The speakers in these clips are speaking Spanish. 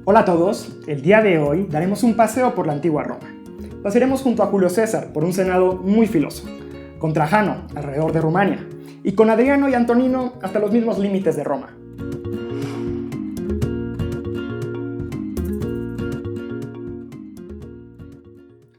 Hola a todos, el día de hoy daremos un paseo por la antigua Roma. Pasaremos junto a Julio César por un senado muy filoso, con Trajano alrededor de Rumania y con Adriano y Antonino hasta los mismos límites de Roma.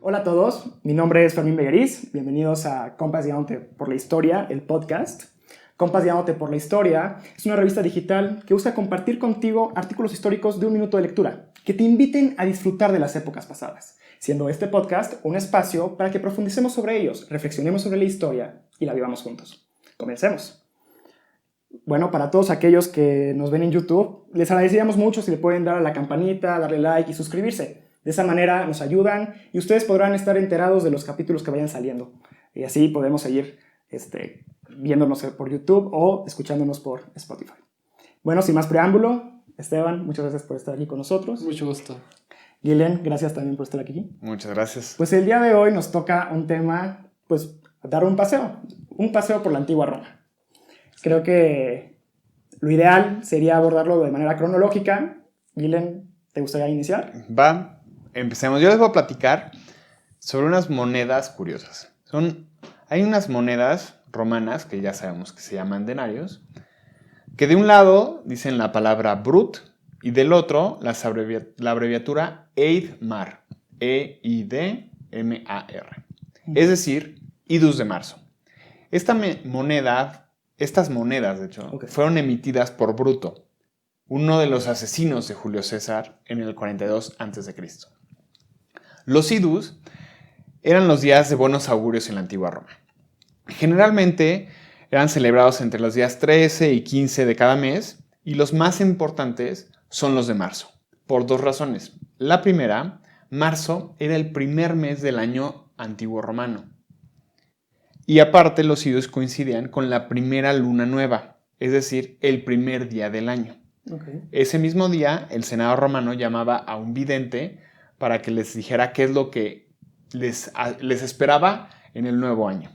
Hola a todos, mi nombre es Fermín Begueriz, bienvenidos a Compas Guiándote por la Historia, el podcast. Compas Guiándote por la Historia es una revista digital que busca compartir contigo artículos históricos de un minuto de lectura que te inviten a disfrutar de las épocas pasadas, siendo este podcast un espacio para que profundicemos sobre ellos, reflexionemos sobre la historia y la vivamos juntos. Comencemos. Bueno, para todos aquellos que nos ven en YouTube, les agradeceríamos mucho si le pueden dar a la campanita, darle like y suscribirse. De esa manera nos ayudan y ustedes podrán estar enterados de los capítulos que vayan saliendo. Y así podemos seguir viéndonos por YouTube o escuchándonos por Spotify. Bueno, sin más preámbulo, Esteban, muchas gracias por estar aquí con nosotros. Mucho gusto. Guilén, gracias también por estar aquí. Muchas gracias. Pues el día de hoy nos toca un tema, pues dar un paseo por la antigua Roma. Creo que lo ideal sería abordarlo de manera cronológica. Guilén, ¿te gustaría iniciar? Va, empecemos. Yo les voy a platicar sobre unas monedas curiosas. Hay unas monedas romanas, que ya sabemos que se llaman denarios, que de un lado dicen la palabra brut y del otro la abreviatura Eidmar, E-I-D-M-A-R, es decir, idus de marzo. Estas monedas, de hecho, fueron emitidas por Bruto, uno de los asesinos de Julio César en el 42 a.C. Los idus eran los días de buenos augurios en la antigua Roma. Generalmente eran celebrados entre los días 13 y 15 de cada mes y los más importantes son los de marzo, por dos razones. La primera, marzo era el primer mes del año antiguo romano. Y aparte los idus coincidían con la primera luna nueva, es decir, el primer día del año. Okay. Ese mismo día, el Senado romano llamaba a un vidente para que les dijera qué es lo que les esperaba en el nuevo año.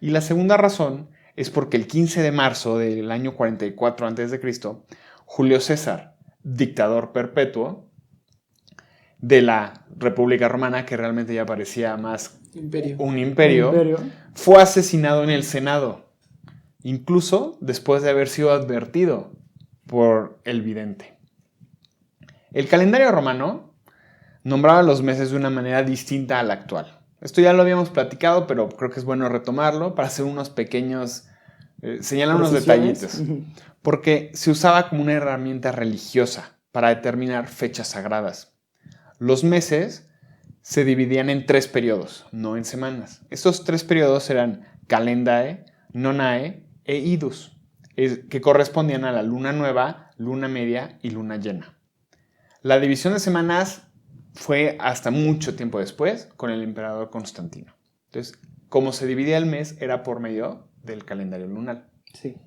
Y la segunda razón es porque el 15 de marzo del año 44 a.C., Julio César, dictador perpetuo de la República Romana, que realmente ya parecía más un imperio, fue asesinado en el Senado, incluso después de haber sido advertido por el vidente. El calendario romano nombraba los meses de una manera distinta a la actual. Esto ya lo habíamos platicado, pero creo que es bueno retomarlo para hacer unos pequeños, señalar unos detallitos. Porque se usaba como una herramienta religiosa para determinar fechas sagradas. Los meses se dividían en 3 periodos, no en semanas. Estos 3 periodos eran calendae, nonae e idus, que correspondían a la luna nueva, luna media y luna llena. La división de semanas fue hasta mucho tiempo después con el emperador Constantino. Entonces, como se dividía el mes, era por medio del calendario lunar. Sí.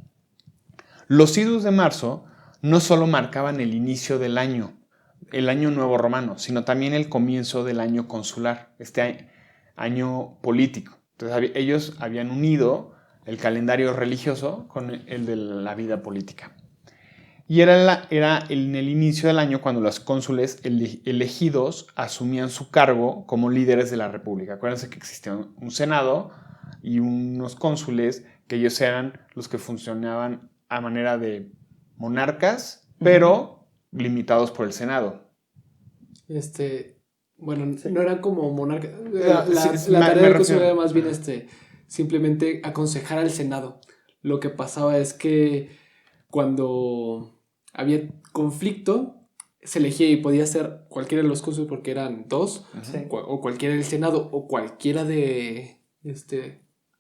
Los idus de marzo no solo marcaban el inicio del año, el año nuevo romano, sino también el comienzo del año consular, este año político. Entonces, ellos habían unido el calendario religioso con el de la vida política. Y era en el inicio del año cuando los cónsules elegidos asumían su cargo como líderes de la república. Acuérdense que existía un senado y unos cónsules que ellos eran los que funcionaban a manera de monarcas, pero limitados por el senado. Bueno, no eran como monarcas. La tarea del cónsul era más bien simplemente aconsejar al senado. Lo que pasaba es que cuando había conflicto, se elegía y podía ser cualquiera de los cónsules porque eran 2, o cualquiera del senado, o cualquiera de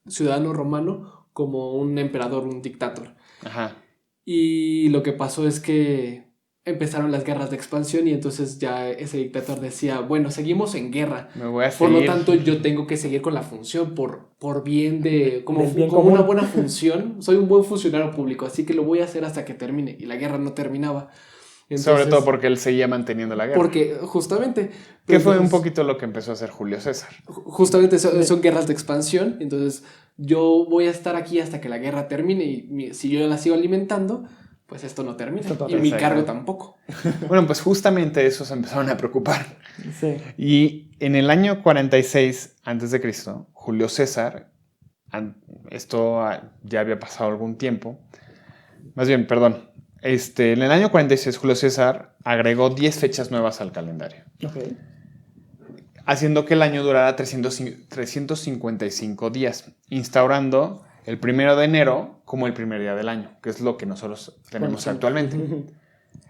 ciudadano romano como un emperador, un dictador. Ajá. Y lo que pasó es que empezaron las guerras de expansión y entonces ya ese dictador decía, bueno, seguimos en guerra. Me voy a por seguir. Lo tanto, yo tengo que seguir con la función por bien de... Como bien una buena función. Soy un buen funcionario público, así que lo voy a hacer hasta que termine. Y la guerra no terminaba. Entonces, sobre todo porque él seguía manteniendo la guerra. Porque, justamente... Que fue un poquito lo que empezó a hacer Julio César. Justamente son guerras de expansión. Entonces, yo voy a estar aquí hasta que la guerra termine y si yo la sigo alimentando... pues esto no termina. Y mi cargo tampoco. Bueno, pues justamente eso se empezaron a preocupar. Sí. Y en el año 46 a.C., Julio César, esto ya había pasado algún tiempo, más bien, perdón, en el año 46 Julio César agregó 10 fechas nuevas al calendario. Okay. Haciendo que el año durara 355 días, instaurando el 1 de enero como el primer día del año, que es lo que nosotros tenemos actualmente,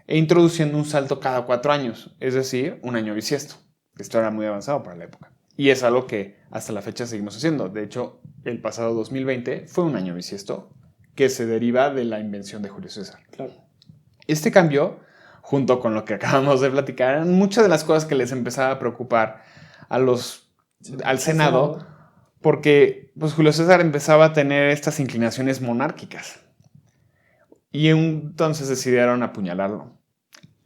e introduciendo un salto cada 4 años, es decir, un año bisiesto. Esto era muy avanzado para la época. Y es algo que hasta la fecha seguimos haciendo. De hecho, el pasado 2020 fue un año bisiesto que se deriva de la invención de Julio César. Claro. Este cambio, junto con lo que acabamos de platicar, eran muchas de las cosas que les empezaba a preocupar al Senado, porque pues, Julio César empezaba a tener estas inclinaciones monárquicas. Y entonces decidieron apuñalarlo.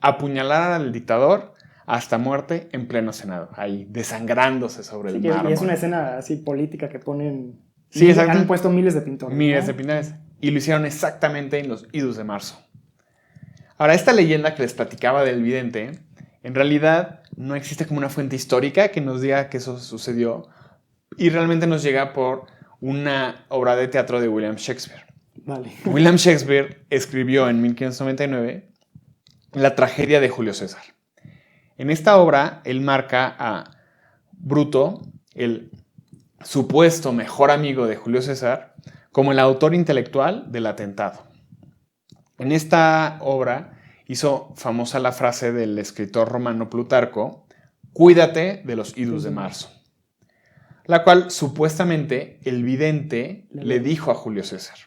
Apuñalar al dictador hasta muerte en pleno Senado, ahí desangrándose sobre el mármol. Y es una escena así política que ponen... Sí, exacto. Han puesto miles de pintores. Miles de pintores. Y lo hicieron exactamente en los idus de marzo. Ahora, esta leyenda que les platicaba del vidente, en realidad no existe como una fuente histórica que nos diga que eso sucedió, y realmente nos llega por una obra de teatro de William Shakespeare. Vale. William Shakespeare escribió en 1599 la tragedia de Julio César. En esta obra, él marca a Bruto, el supuesto mejor amigo de Julio César, como el autor intelectual del atentado. En esta obra hizo famosa la frase del escritor romano Plutarco: cuídate de los idus de marzo, la cual supuestamente el vidente le dijo a Julio César.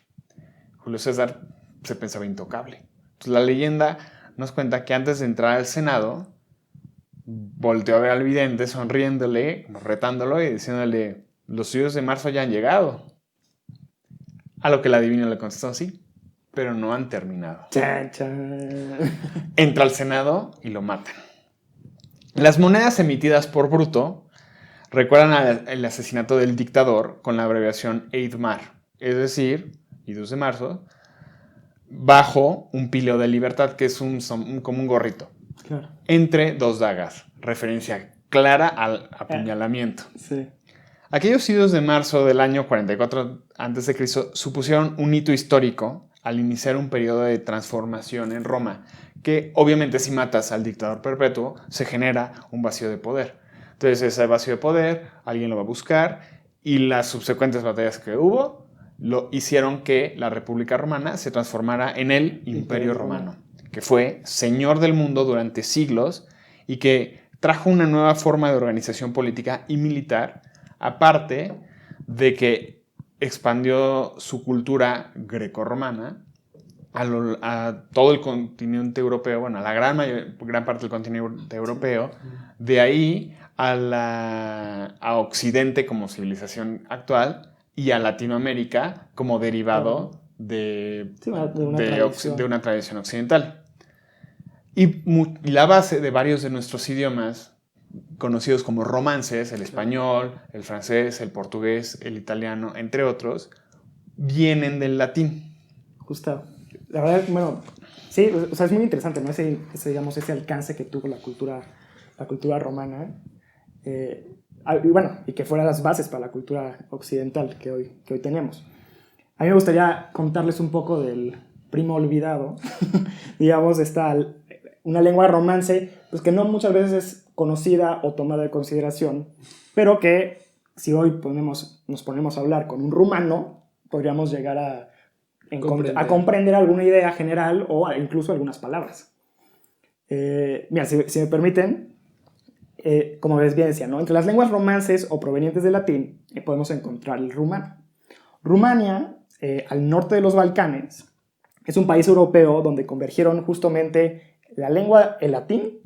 Julio César se pensaba intocable. Entonces, la leyenda nos cuenta que antes de entrar al Senado, volteó a ver al vidente sonriéndole, retándolo y diciéndole: los idus de marzo ya han llegado. A lo que el adivino le contestó: sí, pero no han terminado. Chan, chan. Entra al Senado y lo matan. Las monedas emitidas por Bruto recuerdan el asesinato del dictador con la abreviación Eidmar, es decir, idus de marzo, bajo un píleo de libertad, que es como un gorrito, Claro. entre dos dagas, referencia clara al apuñalamiento. Sí. Aquellos idus de marzo del año 44 a.C. supusieron un hito histórico al iniciar un periodo de transformación en Roma, que obviamente si matas al dictador perpetuo se genera un vacío de poder. Entonces ese vacío de poder alguien lo va a buscar, y las subsecuentes batallas que hubo lo hicieron que la República Romana se transformara en el Imperio Romano, que fue señor del mundo durante siglos y que trajo una nueva forma de organización política y militar, aparte de que expandió su cultura grecorromana a todo el continente europeo, bueno, a la gran parte del continente europeo, de ahí a Occidente como civilización actual y a Latinoamérica como derivado de una tradición occidental. Y la base de varios de nuestros idiomas, conocidos como romances, el español, el francés, el portugués, el italiano, entre otros, vienen del latín. Justo. La verdad, bueno, sí, o sea, es muy interesante, ¿no? Ese alcance que tuvo la cultura romana. Y que fueran las bases para la cultura occidental que hoy tenemos. A mí me gustaría contarles un poco del primo olvidado, digamos, una lengua romance, pues que no muchas veces es conocida o tomada en consideración, pero que si hoy nos ponemos a hablar con un rumano, podríamos llegar a comprender alguna idea general o incluso algunas palabras. Mira, si me permiten, como les bien decía, ¿no? Entre las lenguas romances o provenientes del latín podemos encontrar el rumano. Rumania, al norte de los Balcanes, es un país europeo donde convergieron justamente el latín,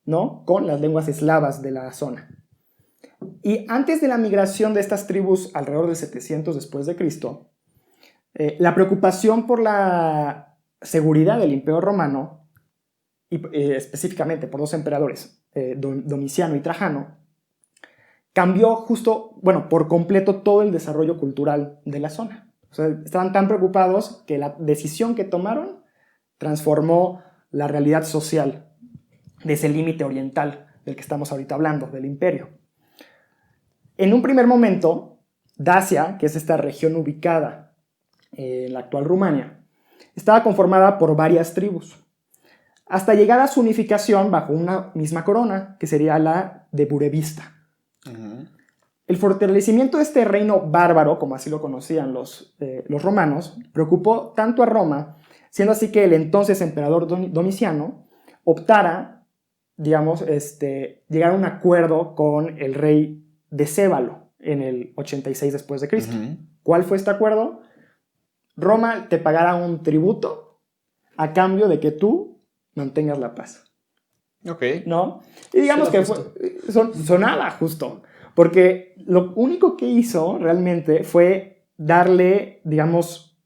¿no?, con las lenguas eslavas de la zona. Y antes de la migración de estas tribus, alrededor del 700 después de Cristo, la preocupación por la seguridad del Imperio Romano, y específicamente por dos emperadores, Domiciano y Trajano, cambió por completo todo el desarrollo cultural de la zona. O sea, estaban tan preocupados que la decisión que tomaron transformó la realidad social de ese límite oriental del que estamos ahorita hablando, del imperio. En un primer momento, Dacia, que es esta región ubicada en la actual Rumania, estaba conformada por varias tribus, hasta llegar a su unificación bajo una misma corona, que sería la de Burebista. Uh-huh. El fortalecimiento de este reino bárbaro, como así lo conocían los romanos, preocupó tanto a Roma, siendo así que el entonces emperador Domiciano optara, digamos, llegar a un acuerdo con el rey Decébalo en el 86 después de Cristo. Uh-huh. ¿Cuál fue este acuerdo? Roma te pagará un tributo a cambio de que tú mantengas la paz. Ok. ¿No? Y digamos que sonaba justo, porque lo único que hizo realmente fue darle, digamos,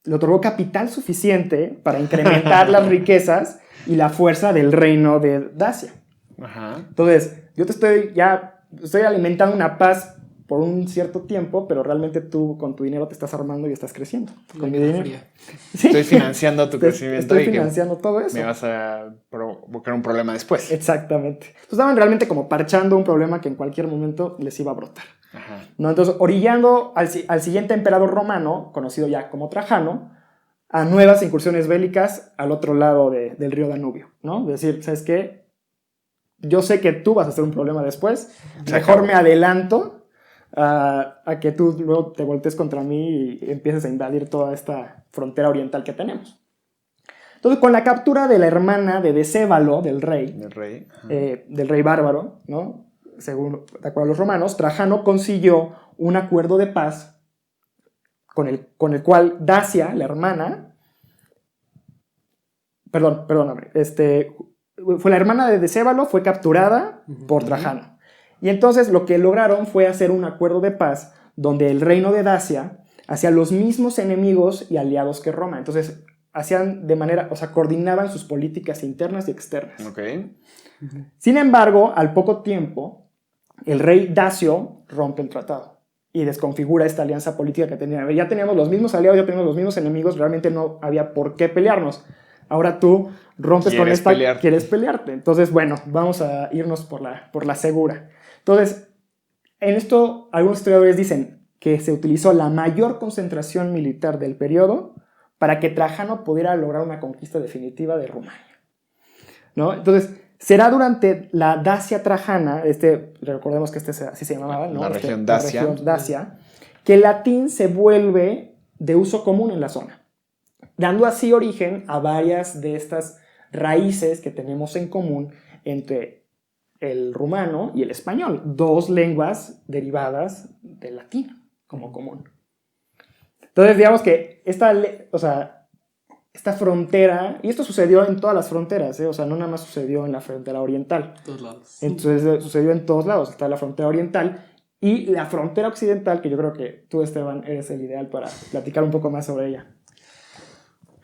le otorgó capital suficiente para incrementar las riquezas y la fuerza del reino de Dacia. Ajá. Entonces, yo estoy alimentando una paz por un cierto tiempo, pero realmente tú con tu dinero te estás armando y estás creciendo. Con mi dinero. ¿Sí? Estoy financiando tu crecimiento. Estoy financiando todo eso. Me vas a provocar un problema después. Exactamente. Entonces estaban realmente como parchando un problema que en cualquier momento les iba a brotar. Ajá. ¿No? Entonces, orillando al siguiente emperador romano, conocido ya como Trajano, a nuevas incursiones bélicas al otro lado del río Danubio, ¿no? Es decir, ¿sabes qué? Yo sé que tú vas a hacer un problema después. Mejor me adelanto a que tú luego te voltees contra mí y empieces a invadir toda esta frontera oriental que tenemos. Entonces, con la captura de la hermana de Decébalo, del rey bárbaro, ¿no? Según de acuerdo a los romanos, Trajano consiguió un acuerdo de paz con el cual Dacia, la hermana, perdóname, fue la hermana de Decébalo, fue capturada por Trajano. Y entonces lo que lograron fue hacer un acuerdo de paz donde el reino de Dacia hacía los mismos enemigos y aliados que Roma. Entonces hacían coordinaban sus políticas internas y externas. Okay. Sin embargo, al poco tiempo, el rey Dacio rompe el tratado y desconfigura esta alianza política que tenía. Ya teníamos los mismos aliados, ya teníamos los mismos enemigos, realmente no había por qué pelearnos. Ahora tú rompes con esta, quieres pelearte. Entonces, bueno, vamos a irnos por la segura. Entonces, en esto algunos historiadores dicen que se utilizó la mayor concentración militar del periodo para que Trajano pudiera lograr una conquista definitiva de Rumania, ¿no? Entonces, será durante la Dacia Trajana, recordemos que así se llamaba, ¿no? La región Dacia. La región Dacia, que el latín se vuelve de uso común en la zona, dando así origen a varias de estas raíces que tenemos en común entre el rumano y el español, dos lenguas derivadas del latín como común. Entonces, digamos que esta frontera, y esto sucedió en todas las fronteras, o sea, no nada más sucedió en la frontera oriental. Todos lados. Entonces, sucedió en todos lados. Está la frontera oriental y la frontera occidental, que yo creo que tú, Esteban, eres el ideal para platicar un poco más sobre ella.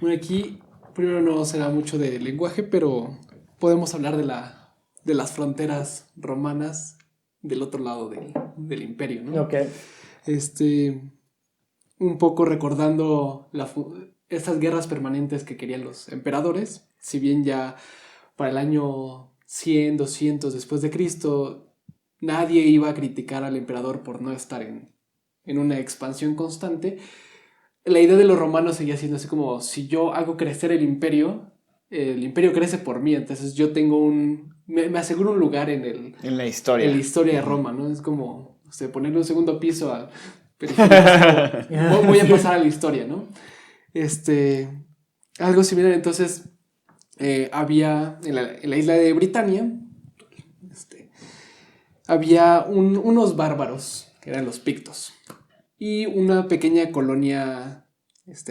Bueno, aquí primero no será mucho de lenguaje, pero podemos hablar de las fronteras romanas del otro lado del imperio, ¿no? Ok. Un poco recordando estas guerras permanentes que querían los emperadores, si bien ya para el año 100, 200 después de Cristo, nadie iba a criticar al emperador por no estar en una expansión constante. La idea de los romanos seguía siendo así como, si yo hago crecer el imperio crece por mí, entonces yo tengo me aseguro un lugar en la historia de Roma, ¿no? Es como ponerle un segundo piso a... Pero voy a pasar a la historia, ¿no? Algo similar, entonces había en la isla de Britania había unos bárbaros que eran los pictos y una pequeña colonia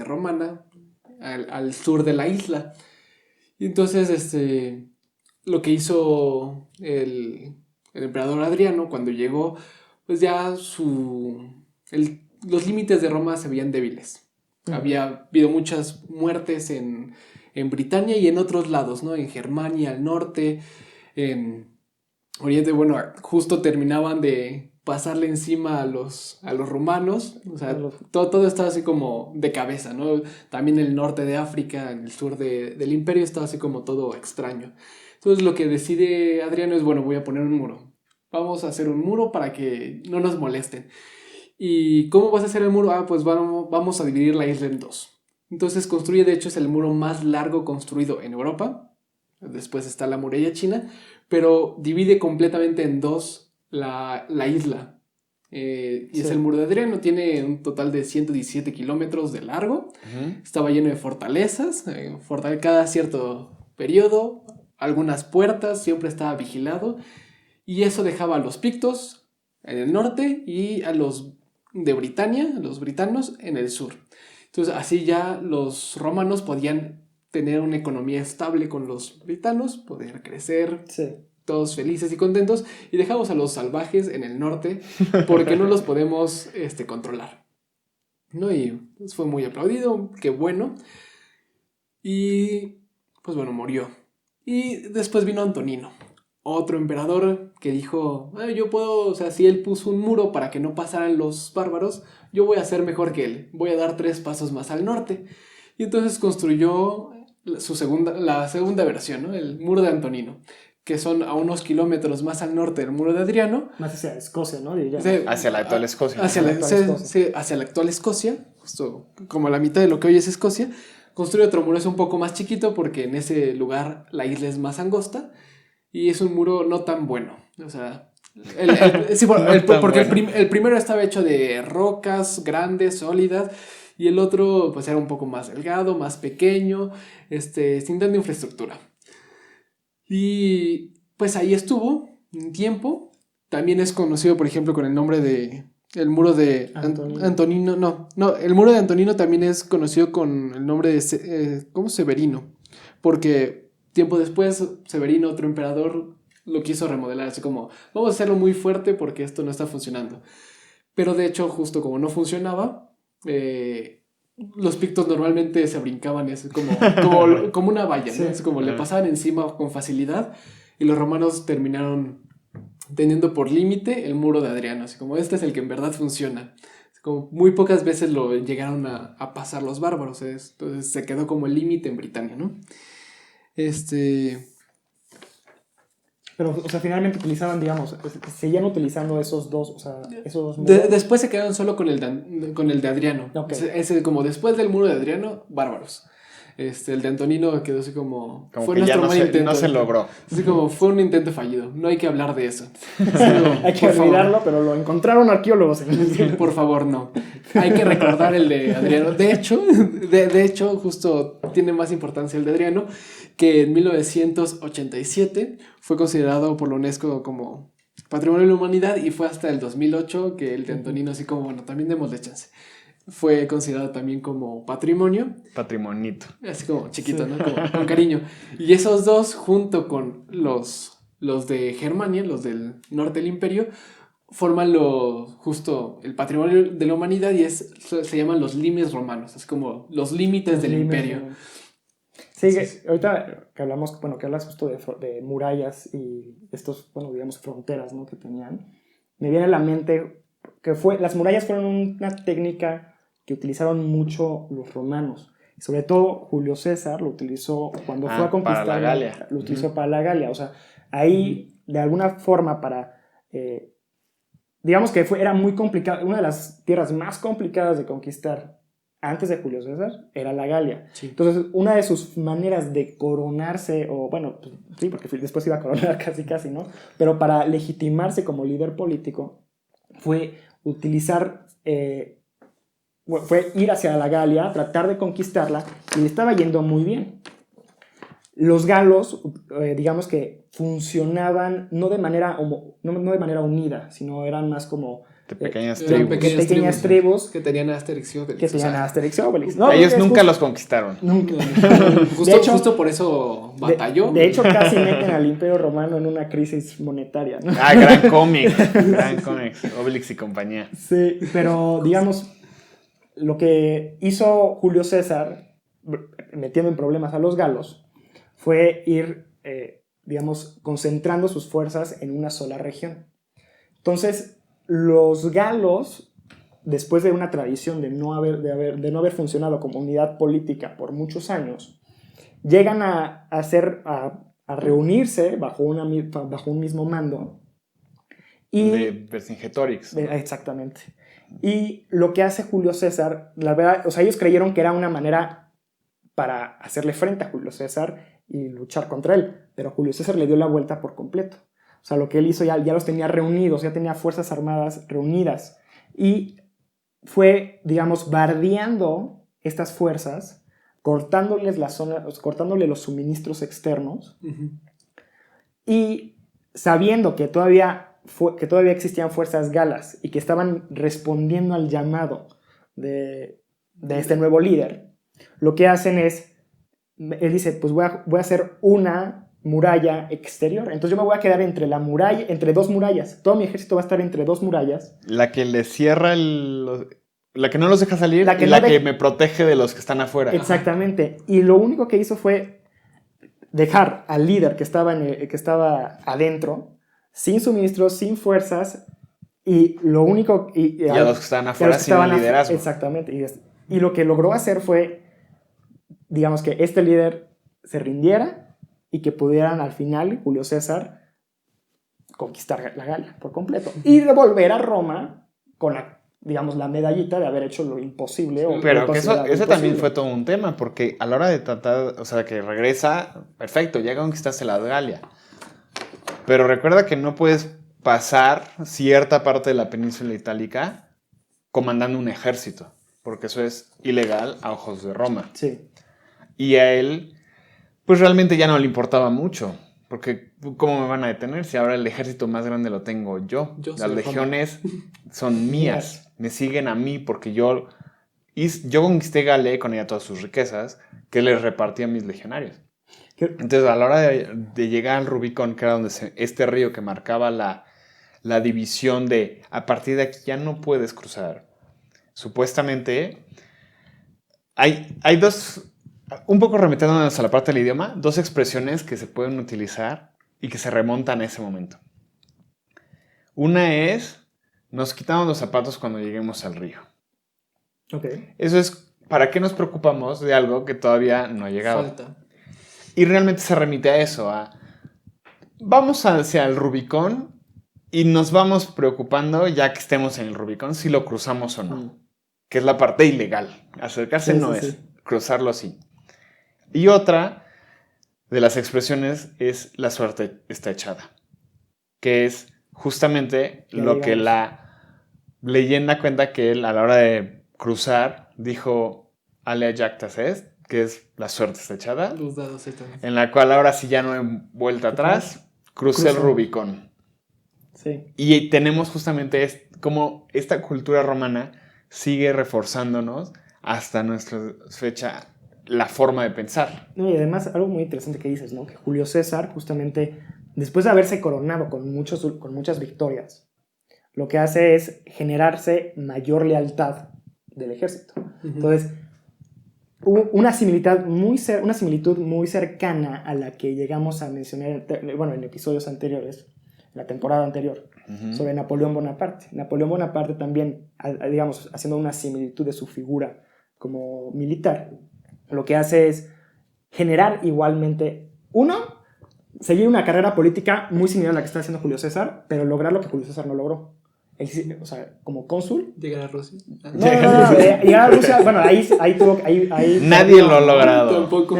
romana al sur de la isla. Y entonces lo que hizo el emperador Adriano cuando llegó, pues ya los límites de Roma se veían débiles. Había habido muchas muertes en Britania y en otros lados, ¿no? En Germania, al norte, en Oriente. Bueno, justo terminaban de pasarle encima a los romanos. O sea, todo estaba así como de cabeza, ¿no? También el norte de África, en el sur del imperio, estaba así como todo extraño. Entonces lo que decide Adriano es, bueno, voy a poner un muro. Vamos a hacer un muro para que no nos molesten. ¿Y cómo vas a hacer el muro? Pues vamos a dividir la isla en dos. Entonces construye, de hecho, es el muro más largo construido en Europa. Después está la muralla china, pero divide completamente en dos la isla. Y es el muro de Adriano, tiene un total de 117 kilómetros de largo. Estaba lleno de fortalezas, cada cierto periodo, algunas puertas, siempre estaba vigilado. Y eso dejaba a los pictos en el norte y a los de Britania, los britanos, en el sur. Entonces así ya los romanos podían tener una economía estable con los britanos, poder crecer, todos felices y contentos, y dejamos a los salvajes en el norte porque no los podemos controlar, ¿no? Y pues fue muy aplaudido, qué bueno. Y pues bueno, murió. Y después vino Antonino, otro emperador que dijo, yo puedo, o sea, si él puso un muro para que no pasaran los bárbaros, yo voy a hacer mejor que él, voy a dar 3 pasos más al norte. Y entonces construyó la segunda versión, ¿no? El muro de Antonino, que son a unos kilómetros más al norte del muro de Adriano. Más hacia Escocia, ¿no? Hacia la actual Escocia. Hacia la actual Escocia, justo como la mitad de lo que hoy es Escocia. Construye otro muro, es un poco más chiquito porque en ese lugar la isla es más angosta y es un muro no tan bueno. O sea, porque el primero estaba hecho de rocas grandes, sólidas, y el otro pues era un poco más delgado, más pequeño, sin tanta infraestructura. Y pues ahí estuvo un tiempo. También es conocido, por ejemplo, con el nombre de el muro de Antonino. No, el muro de Antonino también es conocido con el nombre de Severino, porque tiempo después Severino, otro emperador, lo quiso remodelar, así como vamos a hacerlo muy fuerte porque esto no está funcionando. Pero de hecho, justo como no funcionaba, los pictos normalmente se brincaban, es como una valla, ¿no? Es como le pasaban encima con facilidad, y los romanos terminaron teniendo por límite el muro de Adriano, así como este es el que en verdad funciona. Como muy pocas veces lo llegaron a pasar los bárbaros, entonces se quedó como el límite en Britania, ¿no? Pero, o sea, finalmente utilizaban, digamos, seguían utilizando esos dos, o sea, esos dos después se quedaron solo con el de Adriano. Okay. Ese como después del muro de Adriano, bárbaros. El de Antonino quedó así como fue que nuestro mal intento. No se logró. Así como fue un intento fallido. No hay que hablar de eso. Hay que olvidarlo, pero lo encontraron arqueólogos. Por favor, no. Hay que recordar el de Adriano. De hecho, justo tiene más importancia el de Adriano, que en 1987 fue considerado por la UNESCO como Patrimonio de la Humanidad, y fue hasta el 2008 que el de Antonino, así como, bueno, también démosle chance, fue considerado también como patrimonio. Patrimonito. Así como chiquito, ¿no? Como, con cariño. Y esos dos, junto con los de Germania, los del norte del imperio, forman justo el patrimonio de la humanidad, y se llaman los limes romanos, es como los límites del imperio. Sí, ahorita que hablamos, bueno, que hablas justo de murallas y estos, bueno, digamos, fronteras, ¿no? Que tenían, me viene a la mente que las murallas fueron una técnica que utilizaron mucho los romanos. Y sobre todo Julio César lo utilizó cuando fue a conquistar. Para la Galia. Lo utilizó para la Galia. O sea, ahí de alguna forma digamos que era muy complicado. Una de las tierras más complicadas de conquistar antes de Julio César era la Galia. Sí. Entonces, una de sus maneras de coronarse, o bueno, pues, sí, porque después iba a coronar casi, ¿no? Pero para legitimarse como líder político fue utilizar, fue ir hacia la Galia, tratar de conquistarla, y le estaba yendo muy bien. Los galos, digamos que funcionaban no de manera unida, sino eran más como de pequeñas tribus que tenían Asterix y Obelix. ¿No? Ellos nunca los conquistaron. Nunca. Justo por eso batalló. De hecho, casi meten al Imperio Romano en una crisis monetaria, ¿no? Gran cómic. Obelix y compañía. Sí, pero digamos, lo que hizo Julio César, metiendo en problemas a los galos, fue ir, digamos, concentrando sus fuerzas en una sola región. Entonces, los galos, después de una tradición de no haber funcionado como unidad política por muchos años, llegan a reunirse bajo un mismo mando. De Vercingetorix. Exactamente. Y lo que hace Julio César, la verdad, o sea, ellos creyeron que era una manera para hacerle frente a Julio César y luchar contra él, pero Julio César le dio la vuelta por completo. O sea, lo que él hizo ya los tenía reunidos, ya tenía fuerzas armadas reunidas y fue, digamos, bardeando estas fuerzas, cortándoles cortándole los suministros externos y sabiendo que todavía existían fuerzas galas y que estaban respondiendo al llamado de este nuevo líder, lo que hacen es, él dice, pues voy a hacer una muralla exterior, entonces yo me voy a quedar entre dos murallas, todo mi ejército va a estar entre dos murallas. La que le cierra la que no los deja salir y la que me protege de los que están afuera. Exactamente, y lo único que hizo fue dejar al líder que estaba adentro sin suministros, sin fuerzas, y lo único... Y a los que estaban afuera sin liderazgo. Exactamente. Y lo que logró hacer fue, digamos, que este líder se rindiera y que pudieran al final, Julio César, conquistar la Galia por completo. Y devolver a Roma con la medallita de haber hecho lo imposible. Pero que ese también fue todo un tema, porque a la hora de tratar, o sea, que regresa, perfecto, ya conquistaste la Galia. Pero recuerda que no puedes pasar cierta parte de la península itálica comandando un ejército, porque eso es ilegal a ojos de Roma. Sí. Y a él, pues realmente ya no le importaba mucho, porque ¿cómo me van a detener si ahora el ejército más grande lo tengo yo? Las legiones son mías, me siguen a mí porque yo conquisté Galia con ella todas sus riquezas que les repartí a mis legionarios. Entonces, a la hora de llegar al Rubicón, que era donde este río que marcaba la división de a partir de aquí ya no puedes cruzar. Supuestamente, hay dos, un poco remitiéndonos a la parte del idioma, dos expresiones que se pueden utilizar y que se remontan a ese momento. Una es, nos quitamos los zapatos cuando lleguemos al río. Okay. Eso es, ¿para qué nos preocupamos de algo que todavía no ha llegado? Falta. Y realmente se remite a eso, vamos hacia el Rubicón y nos vamos preocupando ya que estemos en el Rubicón si lo cruzamos o no, que es la parte ilegal. Acercarse no es, cruzarlo sí. Y otra de las expresiones es la suerte está echada, que es justamente lo que la leyenda cuenta que él a la hora de cruzar dijo alea jactas est, que es la suerte está echada, los dados exactamente, en la cual ahora sí ya no hay vuelta atrás, crucé el Rubicón. Sí. Y tenemos justamente como esta cultura romana sigue reforzándonos hasta nuestra fecha la forma de pensar. No, y además algo muy interesante que dices, ¿no? Que Julio César justamente después de haberse coronado con muchas victorias, lo que hace es generarse mayor lealtad del ejército. Entonces, una similitud muy cercana a la que llegamos a mencionar en episodios anteriores, en la temporada anterior, sobre Napoleón Bonaparte. Napoleón Bonaparte también, digamos, haciendo una similitud de su figura como militar, lo que hace es generar igualmente, seguir una carrera política muy similar a la que está haciendo Julio César, pero lograr lo que Julio César no logró. O sea, como cónsul. ¿Llegar a Rusia? No, llegar a Rusia, bueno, ahí nadie lo ha logrado. Tampoco.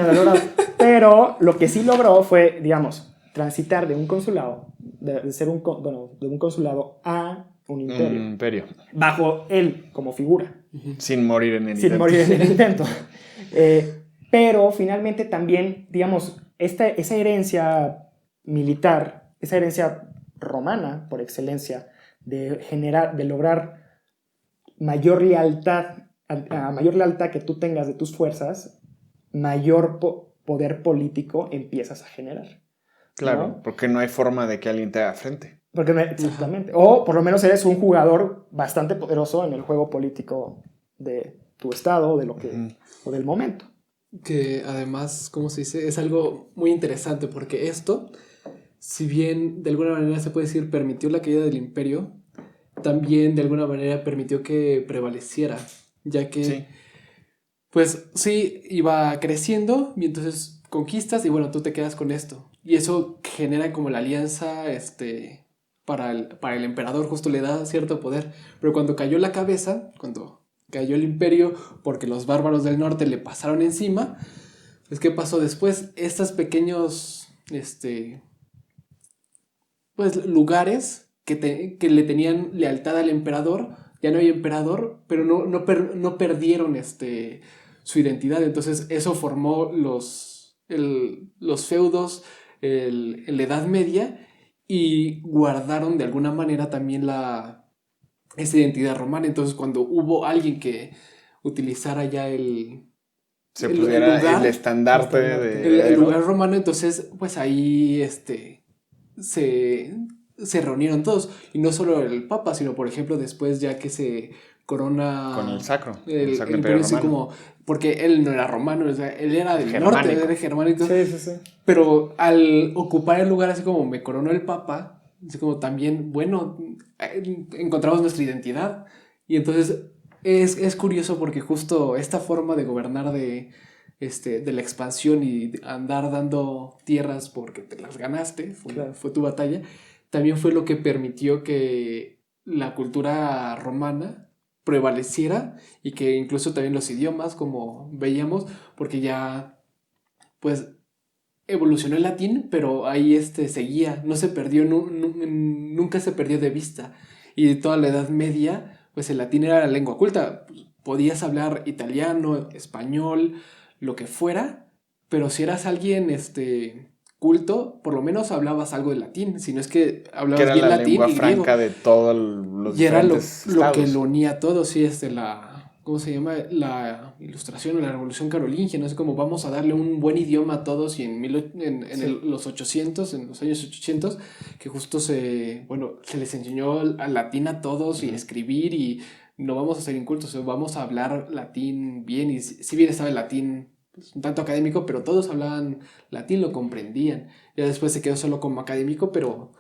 Pero lo que sí logró fue, digamos, transitar de un consulado, de un consulado a un imperio. Bajo él como figura. Sin morir en el intento. Sin morir en el intento. Pero finalmente también, digamos, esa herencia militar, esa herencia romana por excelencia, de lograr mayor lealtad, a mayor lealtad que tú tengas de tus fuerzas, mayor poder político empiezas a generar. Claro, ¿no? Porque no hay forma de que alguien te haga frente. Exactamente. O por lo menos eres un jugador bastante poderoso en el juego político de tu estado, o del momento. Que además, ¿cómo se dice? Es algo muy interesante porque esto, si bien de alguna manera se puede decir permitió la caída del imperio, también de alguna manera permitió que prevaleciera, ya que Sí. pues sí, iba creciendo y entonces conquistas y bueno, tú te quedas con esto. Y eso genera como la alianza para el emperador, justo le da cierto poder. Pero cuando cayó la cabeza, cuando cayó el imperio, porque los bárbaros del norte le pasaron encima, pues ¿qué pasó después? Estos pequeños, pues lugares que le tenían lealtad al emperador, ya no hay emperador, pero no perdieron su identidad. Entonces eso formó los feudos en la Edad Media y guardaron de alguna manera también esa identidad romana. Entonces cuando hubo alguien que utilizara ya Se el pusiera lugar, el estandarte de el lugar romano, entonces pues ahí se, se reunieron todos. Y no solo el Papa, sino por ejemplo después ya que se corona con el Sacro el Imperio así Romano. como, porque él no era romano, o sea, él era del Germánico. norte, era germánico. Sí, sí, sí. Pero al ocupar el lugar así como me coronó el Papa, así como también, bueno, encontramos nuestra identidad. Y entonces es curioso porque justo esta forma de gobernar de la expansión y de andar dando tierras porque te las ganaste, Claro. fue tu batalla, también fue lo que permitió que la cultura romana prevaleciera y que incluso también los idiomas, como veíamos, porque ya pues evolucionó el latín, pero ahí seguía, no se perdió, nunca se perdió de vista. Y toda la Edad Media, pues el latín era la lengua culta. Podías hablar italiano, español, lo que fuera, pero si eras alguien culto, por lo menos hablabas algo de latín, si no es que Que hablabas era bien la latín lengua y griego. franca de todos los Y era diferentes lo que estados. lo unía a todos, sí, ¿cómo se llama? La ilustración o la revolución carolingia, no sé cómo vamos a darle un buen idioma a todos y los 800, en los años 800, que justo se les enseñó al latín a todos y escribir y no vamos a ser incultos, vamos a hablar latín bien y si bien estaba el latín pues, un tanto académico, pero todos hablaban latín, lo comprendían. Ya después se quedó solo como académico, pero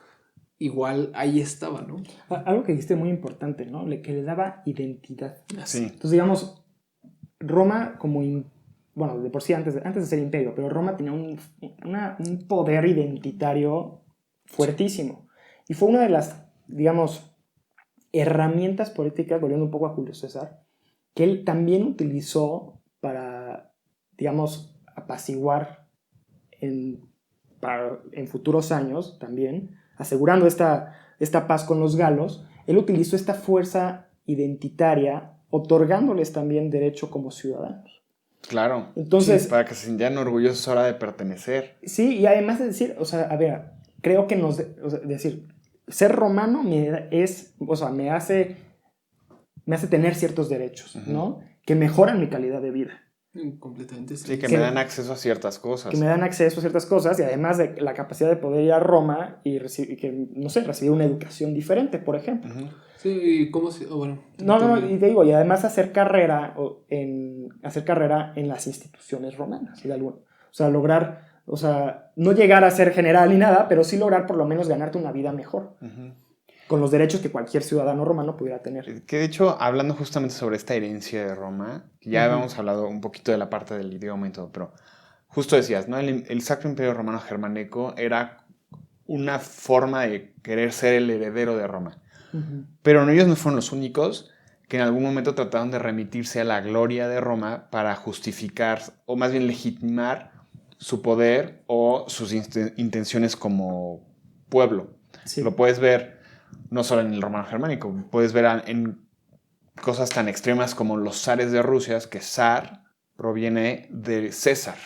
igual ahí estaba, ¿no? Algo que dijiste muy importante, ¿no? Que le daba identidad. Sí. Entonces, digamos, Roma bueno, de por sí antes de ser imperio, pero Roma tenía un poder identitario fuertísimo. Y fue una de las, digamos, herramientas políticas, volviendo un poco a Julio César, que él también utilizó para, digamos, apaciguar en futuros años también, asegurando esta paz con los galos. Él utilizó esta fuerza identitaria, otorgándoles también derecho como ciudadanos. Claro. Entonces, sí, para que se sintieran orgullosos ahora de pertenecer. Sí, y además de decir, o sea, a ver, creo que decir, ser romano me hace tener ciertos derechos, ¿no? Que mejoran mi calidad de vida. Completamente. Sí, que me dan acceso a ciertas cosas. Que me dan acceso a ciertas cosas y además de la capacidad de poder ir a Roma y recibir una educación diferente, por ejemplo. Sí, ¿cómo se...? Bueno. No, y te digo, y además hacer carrera en las instituciones romanas. O sea, lograr, o sea, no llegar a ser general ni nada, pero sí lograr por lo menos ganarte una vida mejor. Con los derechos que cualquier ciudadano romano pudiera tener. Que de hecho, hablando justamente sobre esta herencia de Roma, ya habíamos hablado un poquito de la parte del idioma y todo, pero justo decías, ¿no? El Sacro Imperio Romano Germánico era una forma de querer ser el heredero de Roma. Pero ellos no fueron los únicos que en algún momento trataron de remitirse a la gloria de Roma para justificar, o más bien legitimar, su poder o sus intenciones como pueblo. Sí. Lo puedes ver no solo en el romano germánico, puedes ver en cosas tan extremas como los zares de Rusia, que zar proviene de César.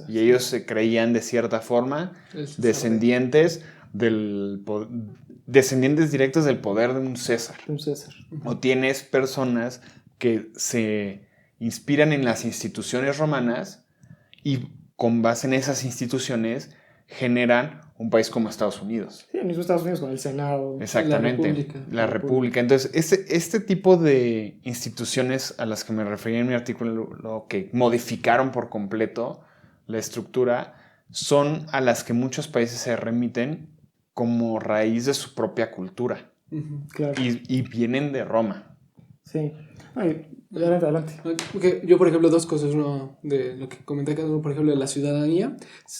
Y ellos se creían de cierta forma descendientes directos del poder de un César. O tienes personas que se inspiran en las instituciones romanas y con base en esas instituciones generan un país como Estados Unidos. Sí, el mismo Estados Unidos con el Senado. Exactamente. La República. Entonces, este tipo de instituciones a las que me refería en mi artículo, que modificaron por completo la estructura, son a las que muchos países se remiten como raíz de su propia cultura. Claro. Y vienen de Roma. Sí. Ay, adelante. Okay, yo, por ejemplo, dos cosas. Uno, de lo que comenté acá, por ejemplo, de la ciudadanía.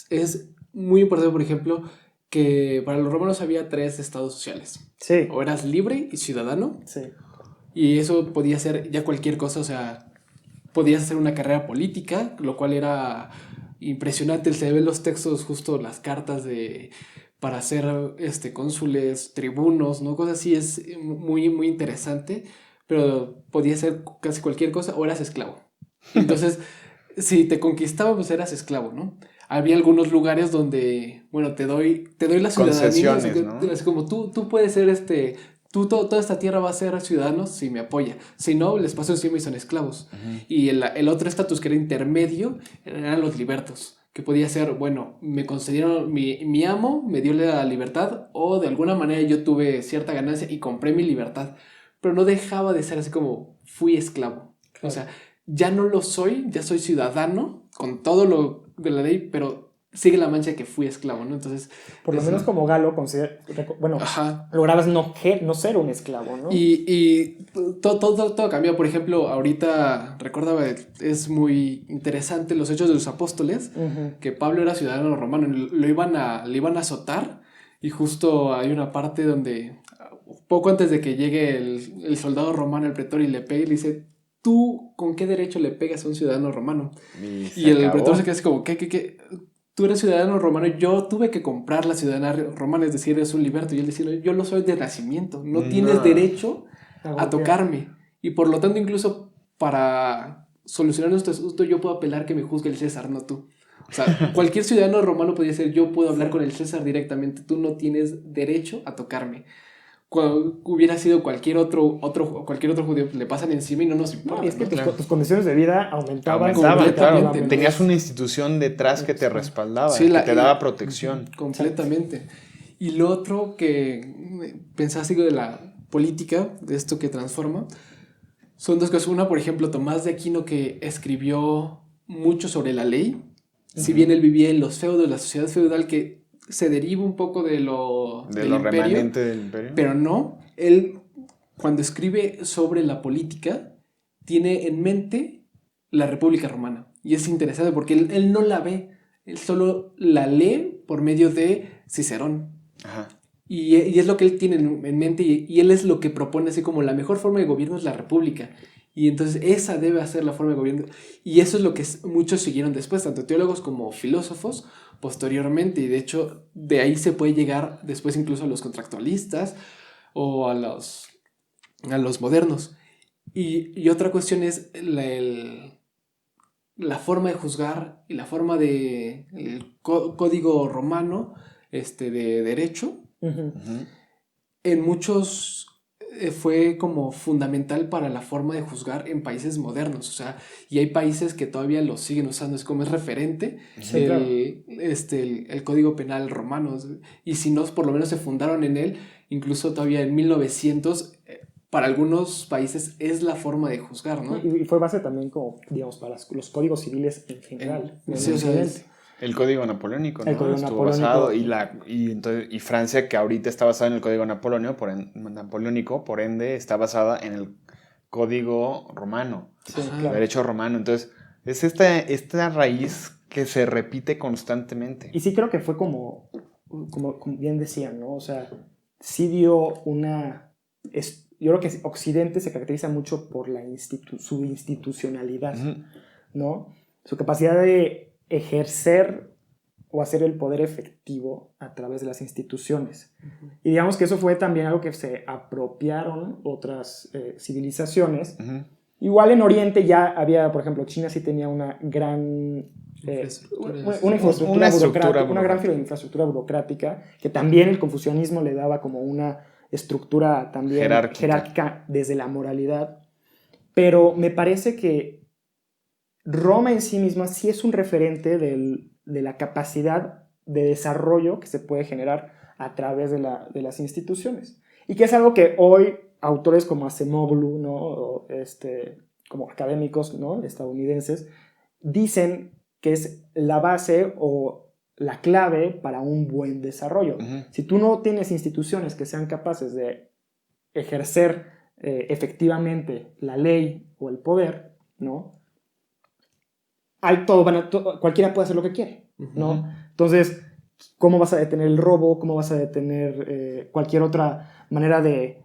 Es muy importante, por ejemplo, que para los romanos había 3 estados sociales. Sí. O eras libre y ciudadano. Sí. Y eso podía ser ya cualquier cosa, o sea, podías hacer una carrera política, lo cual era impresionante. Se ven los textos, justo las cartas para ser cónsules, tribunos, ¿no? Cosas así, es muy, muy interesante, pero podía ser casi cualquier cosa o eras esclavo. Entonces, si te conquistaba, pues eras esclavo, ¿no? Había algunos lugares donde, bueno, te doy la ciudadanía. Concesiones, ¿no? Es como tú puedes ser toda esta tierra va a ser ciudadanos si me apoya. Si no, les paso encima y son esclavos. Y el otro estatus que era intermedio eran los libertos, que podía ser, bueno, me concedieron, mi amo me dio la libertad, o de alguna manera yo tuve cierta ganancia y compré mi libertad, pero no dejaba de ser así como fui esclavo. Claro. O sea, ya no lo soy, ya soy ciudadano con todo lo de la ley, pero sigue la mancha de que fui esclavo, ¿no? Entonces, por lo menos como Galo, lograbas no ser un esclavo, ¿no? Y todo cambió. Por ejemplo, ahorita, recordaba, es muy interesante los Hechos de los Apóstoles, que Pablo era ciudadano romano, le iban a azotar, y justo hay una parte donde, poco antes de que llegue el soldado romano, el pretor, y le pegue, y le dice, ¿tú con qué derecho le pegas a un ciudadano romano? Y el pretor se queda así como, ¿qué? Tú eres ciudadano romano, yo tuve que comprar la ciudadanía romana, es decir, eres un liberto. Y él decía, yo lo soy de nacimiento, no tienes derecho a tocarme. Y por lo tanto, incluso para solucionar nuestro asunto, yo puedo apelar que me juzgue el César, no tú. O sea, cualquier ciudadano romano podría ser, yo puedo hablar con el César directamente, tú no tienes derecho a tocarme. Cuando hubiera sido cualquier otro judío, le pasan encima y no nos importa. No, y es que tus condiciones de vida aumentaban claro. Tenías una institución detrás que te respaldaba, sí, que te daba protección. Completamente. Y lo otro que pensaba de la política, de esto que transforma, son dos cosas. Una, por ejemplo, Tomás de Aquino, que escribió mucho sobre la ley. Si bien él vivía en los feudos, la sociedad feudal, que se deriva un poco del remanente del imperio. Pero no, él cuando escribe sobre la política tiene en mente la República Romana. Y es interesante porque él no la ve, él solo la lee por medio de Cicerón. Ajá. Y es lo que él tiene en mente, y él es lo que propone así como la mejor forma de gobierno es la república. Y entonces esa debe ser la forma de gobierno. Y eso es lo que muchos siguieron después, tanto teólogos como filósofos, posteriormente. Y de hecho, de ahí se puede llegar después incluso a los contractualistas o a los modernos. Y otra cuestión es la forma de juzgar y la forma de el código romano de derecho. En muchos fue como fundamental para la forma de juzgar en países modernos, o sea, y hay países que todavía lo siguen usando, es como es referente, sí, claro. El Código Penal romano, y si no, por lo menos se fundaron en él, incluso todavía en 1900, para algunos países es la forma de juzgar, ¿no? Y fue base también como, digamos, para los códigos civiles en general. Sí, o sea, el Código Napoleónico, ¿no? El Código Estuvo Napoleónico. basado, y Francia, que ahorita está basada en el Código Napoleónico, por ende, está basada en el Código Romano, sí, el derecho romano. Entonces, es esta raíz que se repite constantemente. Y sí creo que fue como bien decían, ¿no? O sea, sí dio una... Yo creo que Occidente se caracteriza mucho por su institucionalidad, ¿no? Su capacidad de ejercer o hacer el poder efectivo a través de las instituciones. Y digamos que eso fue también algo que se apropiaron otras civilizaciones. Igual en Oriente ya había, por ejemplo, China sí tenía una gran... una gran infraestructura burocrática, que también el confucianismo le daba como una estructura también jerárquica desde la moralidad. Pero me parece que Roma en sí misma sí es un referente de la capacidad de desarrollo que se puede generar a través de las instituciones. Y que es algo que hoy autores como Acemoglu, ¿no? O como académicos, ¿no? estadounidenses, dicen que es la base o la clave para un buen desarrollo. Si tú no tienes instituciones que sean capaces de ejercer efectivamente la ley o el poder, ¿no? Cualquiera puede hacer lo que quiere, ¿no? Entonces, ¿cómo vas a detener el robo? ¿Cómo vas a detener cualquier otra manera de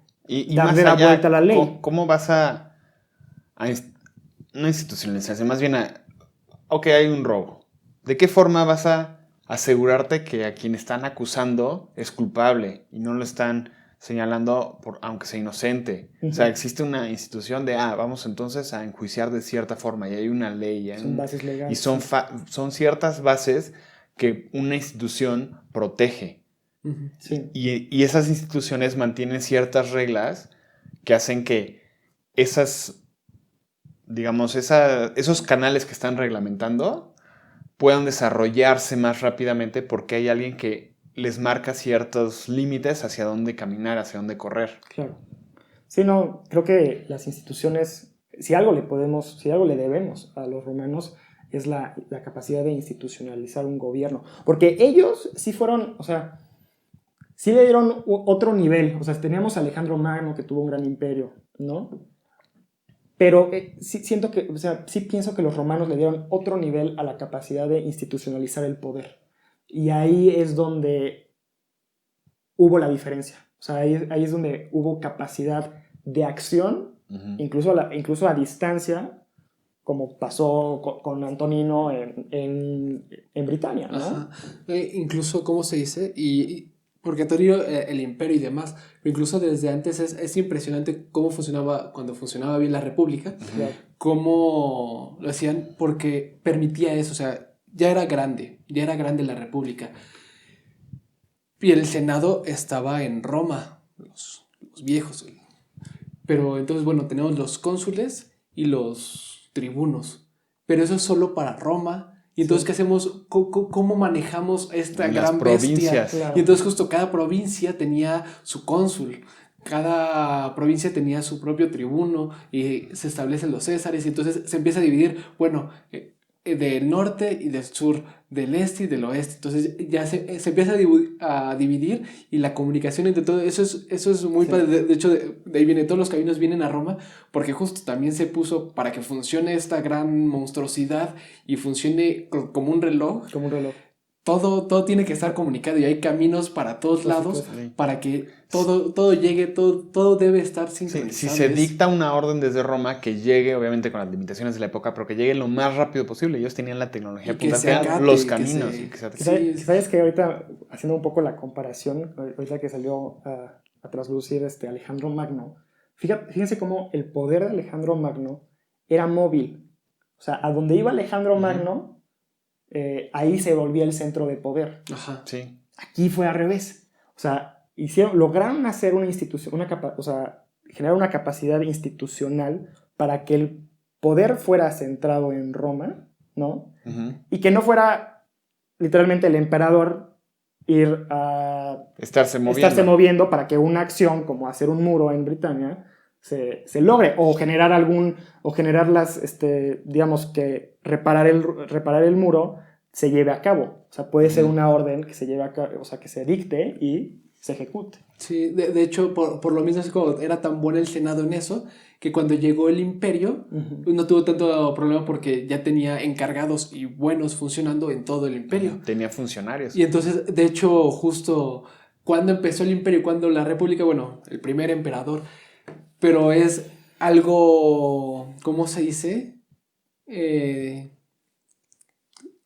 darle la vuelta a la ley? ¿Cómo vas no institucionalizarse, más bien ok, hay un robo. ¿De qué forma vas a asegurarte que a quien están acusando es culpable y no lo están señalando aunque sea inocente? O sea, existe una institución de, vamos entonces a enjuiciar de cierta forma y hay una ley. Son bases legales. Y son ciertas bases que una institución protege. Sí. Y esas instituciones mantienen ciertas reglas que hacen que esos canales que están reglamentando puedan desarrollarse más rápidamente porque hay alguien que les marca ciertos límites hacia dónde caminar, hacia dónde correr. Claro. Sí, no, creo que las instituciones, si algo le debemos a los romanos, es la capacidad de institucionalizar un gobierno. Porque ellos sí fueron, o sea, sí le dieron otro nivel. O sea, teníamos a Alejandro Magno, que tuvo un gran imperio, ¿no? Pero sí pienso que los romanos le dieron otro nivel a la capacidad de institucionalizar el poder. Y ahí es donde hubo la diferencia. O sea, ahí es donde hubo capacidad de acción, incluso a distancia, como pasó con Antonino en Britania, ¿no? Incluso, ¿cómo se dice? Porque Antonino, el imperio y demás, pero incluso desde antes es impresionante cómo funcionaba, cuando funcionaba bien la república, cómo lo hacían, porque permitía eso, o sea, ya era grande la república. Y el Senado estaba en Roma, los viejos. Pero entonces, bueno, tenemos los cónsules y los tribunos. Pero eso es solo para Roma. Y entonces, ¿qué hacemos? ¿Cómo manejamos esta gran bestia? Claro. Y entonces justo cada provincia tenía su cónsul. Cada provincia tenía su propio tribuno y se establecen los césares. Y entonces se empieza a dividir, bueno, del norte y del sur, del este y del oeste. Entonces ya se empieza a dividir y la comunicación entre todo eso es muy padre. De hecho, de ahí viene, todos los caminos vienen a Roma, porque justo también se puso para que funcione esta gran monstruosidad y funcione como un reloj. Como un reloj. Todo tiene que estar comunicado y hay caminos para todos lados para que todo llegue, todo debe estar sincronizado. Si se dicta una orden desde Roma, que llegue, obviamente con las limitaciones de la época, pero que llegue lo más rápido posible. Ellos tenían la tecnología para los caminos. ¿Sabes que ahorita, haciendo un poco la comparación, ahorita que salió a traslucir Alejandro Magno, fíjense cómo el poder de Alejandro Magno era móvil. O sea, a donde iba Alejandro Magno, ahí se volvía el centro de poder. Ajá, sí. Aquí fue al revés. O sea, lograron hacer una institución, generar una capacidad institucional para que el poder fuera centrado en Roma, ¿no? Y que no fuera literalmente el emperador ir a estarse moviendo para que una acción como hacer un muro en Britania se logre, o generar digamos que reparar el muro se lleve a cabo. O sea, puede ser una orden que se lleve a cabo, o sea, que se dicte y se ejecute. Sí, de hecho, por lo mismo, es como era tan bueno el Senado en eso, que cuando llegó el imperio, no tuvo tanto problema porque ya tenía encargados y buenos funcionando en todo el imperio. Tenía funcionarios. Y entonces, de hecho, justo cuando empezó el imperio, cuando la república, bueno, el primer emperador, pero es algo, ¿cómo se dice?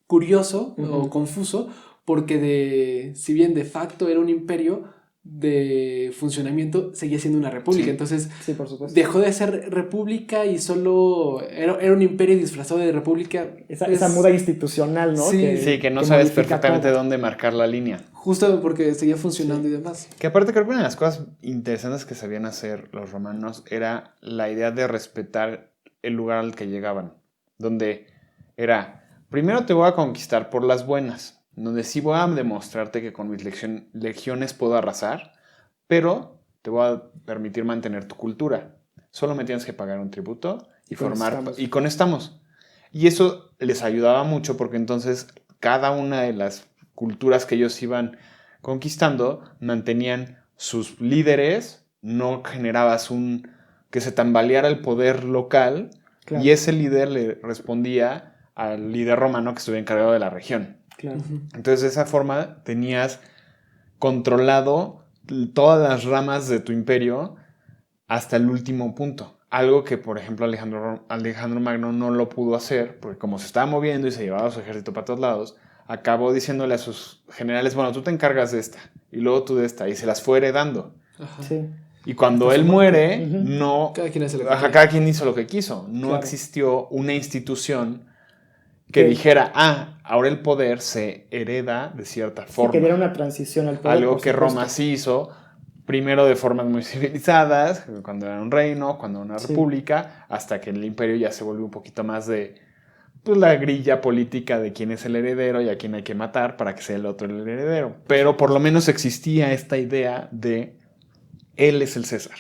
Curioso o confuso, porque si bien de facto era un imperio, de funcionamiento seguía siendo una república. Entonces por supuesto, dejó de ser república y solo era un imperio disfrazado de república. Esa muda institucional, ¿no? Que no sabes perfectamente dónde marcar la línea. Justo porque seguía funcionando y demás. Que aparte creo que una de las cosas interesantes que sabían hacer los romanos era la idea de respetar el lugar al que llegaban. Donde era, primero te voy a conquistar por las buenas, donde sí voy a demostrarte que con mis legiones puedo arrasar, pero te voy a permitir mantener tu cultura. Solo me tienes que pagar un tributo y con estamos. Y eso les ayudaba mucho porque entonces cada una de las culturas que ellos iban conquistando mantenían sus líderes no generabas que se tambaleara el poder local, claro. Y ese líder le respondía al líder romano que estuviera encargado de la región. Claro. Entonces, de esa forma tenías controlado todas las ramas de tu imperio hasta el último punto. Algo que, por ejemplo, Alejandro Magno no lo pudo hacer, porque como se estaba moviendo y se llevaba su ejército para todos lados, acabó diciéndole a sus generales, bueno, tú te encargas de esta, y luego tú de esta, y se las fue heredando. Ajá. Sí. Y cuando él muere, no... Cada quien hizo lo que quiso. No claro. existió una institución que dijera, ahora el poder se hereda de cierta forma. Que diera una transición al poder. Algo que Roma sí hizo, primero de formas muy civilizadas, cuando era un reino, cuando era una república, hasta que el imperio ya se volvió un poquito más de pues, la grilla política de quién es el heredero y a quién hay que matar para que sea el otro el heredero. Pero por lo menos existía esta idea de él es el César.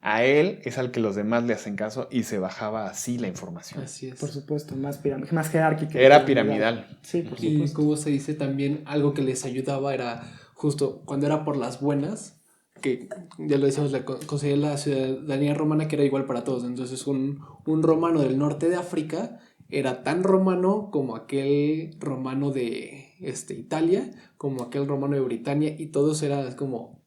A él es al que los demás le hacen caso y se bajaba así la información. Así es. Por supuesto, más jerárquica. Era piramidal. Sí, por supuesto. Y como se dice también, algo que les ayudaba era justo cuando era por las buenas, que ya lo decíamos, conseguía la ciudadanía romana que era igual para todos. Entonces un romano del norte de África era tan romano como aquel romano de Italia, como aquel romano de Britania, y todos eran como...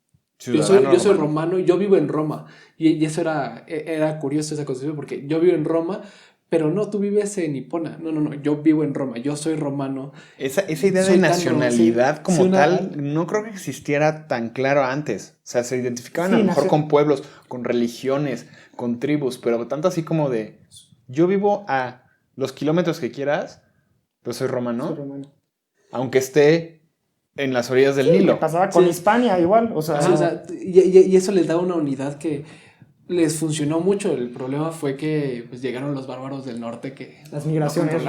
Yo soy romano y yo vivo en Roma. Y eso era curioso esa concepción, porque yo vivo en Roma, pero no, tú vives en Hipona. No, yo vivo en Roma, yo soy romano. Esa idea de nacionalidad como tal, no creo que existiera tan claro antes. O sea, se identificaban a lo mejor con pueblos, con religiones, con tribus, pero tanto así como de, yo vivo a los kilómetros que quieras, pero soy romano. Soy romano. Aunque esté en las orillas del Nilo. Pasaba con Hispania igual. Y eso les da una unidad que les funcionó mucho. El problema fue que pues, llegaron los bárbaros del norte que... Las migraciones.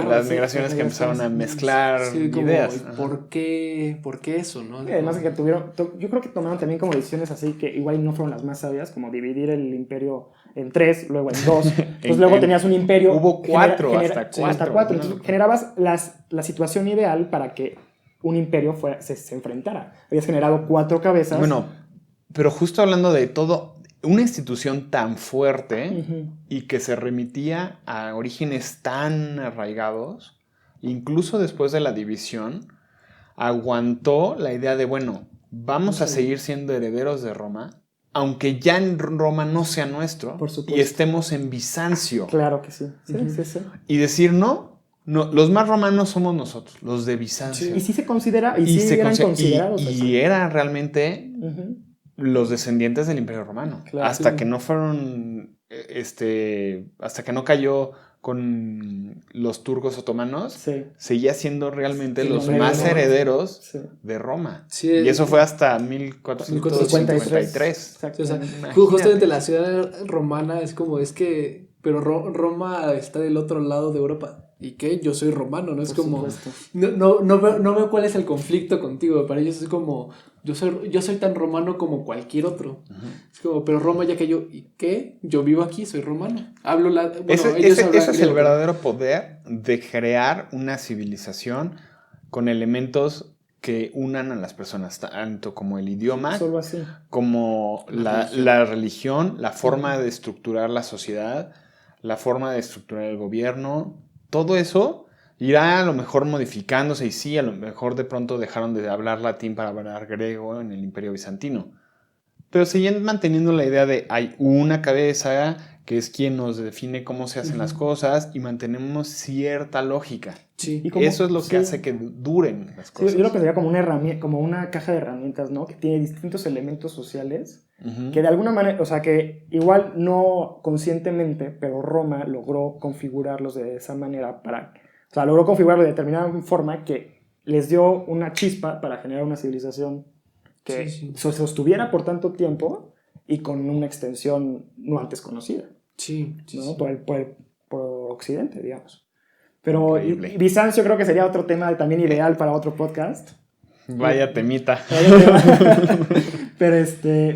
Que empezaron a mezclar ideas. ¿Por qué eso? ¿No? Además que yo creo que tomaron también como decisiones así que igual no fueron las más sabias, como dividir el imperio en 3, luego en 2. Entonces luego tenías un imperio... Hubo 4, hasta 4. Entonces generabas la situación ideal para que un imperio se enfrentara. Habías generado 4 cabezas. Bueno, pero justo hablando de todo, una institución tan fuerte y que se remitía a orígenes tan arraigados, incluso después de la división, aguantó la idea de, bueno, vamos a seguir siendo herederos de Roma, aunque ya en Roma no sea nuestro y estemos en Bizancio. Claro que sí. Sí. Y decir, no, los más romanos somos nosotros, los de Bizancio. Sí. Y sí se considera, eran considerados. Y eran realmente los descendientes del Imperio Romano. Claro, hasta que no fueron, hasta que no cayó con los turcos otomanos, seguía siendo realmente los más herederos de Roma. Sí, y eso fue hasta 1453. O sea, justamente la ciudad romana es como, pero Roma está del otro lado de Europa. ¿Y qué? Yo soy romano, ¿no? Es como... No veo cuál es el conflicto contigo. Para ellos es como... Yo soy tan romano como cualquier otro. Es como, pero Roma ya cayó. ¿Y qué? Yo vivo aquí, soy romano. Ese es el verdadero poder de crear una civilización con elementos que unan a las personas, tanto como el idioma, como la religión, la forma de estructurar la sociedad, la forma de estructurar el gobierno. Todo eso irá a lo mejor modificándose y sí, a lo mejor de pronto dejaron de hablar latín para hablar griego en el Imperio Bizantino. Pero siguen manteniendo la idea de hay una cabeza que es quien nos define cómo se hacen las cosas y mantenemos cierta lógica. Sí. Y eso es lo que hace que duren las cosas. Yo lo pensaría como una herramienta, como una caja de herramientas, ¿no? Que tiene distintos elementos sociales que de alguna manera, o sea, que igual no conscientemente, pero Roma logró configurarlos de esa manera logró configurarlo de determinada forma que les dio una chispa para generar una civilización que se sostuviera por tanto tiempo y con una extensión no antes conocida. ¿No? Por Occidente, digamos. Pero Bizancio creo que sería otro tema también ideal para otro podcast. Vaya temita. Pero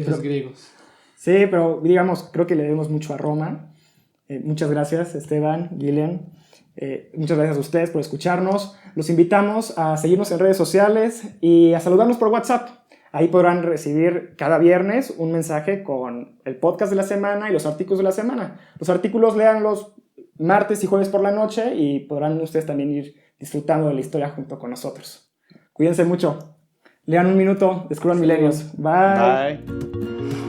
los griegos. Sí, pero digamos, creo que le debemos mucho a Roma. Muchas gracias, Esteban, Gillian. Muchas gracias a ustedes por escucharnos. Los invitamos a seguirnos en redes sociales y a saludarnos por WhatsApp Ahí podrán recibir cada viernes un mensaje con el podcast de la semana y los artículos de la semana. Los artículos léanlos martes y jueves por la noche y podrán ustedes también ir disfrutando de la historia junto con nosotros. Cuídense mucho. Lean un minuto, descubran milenios. Bye. Bye.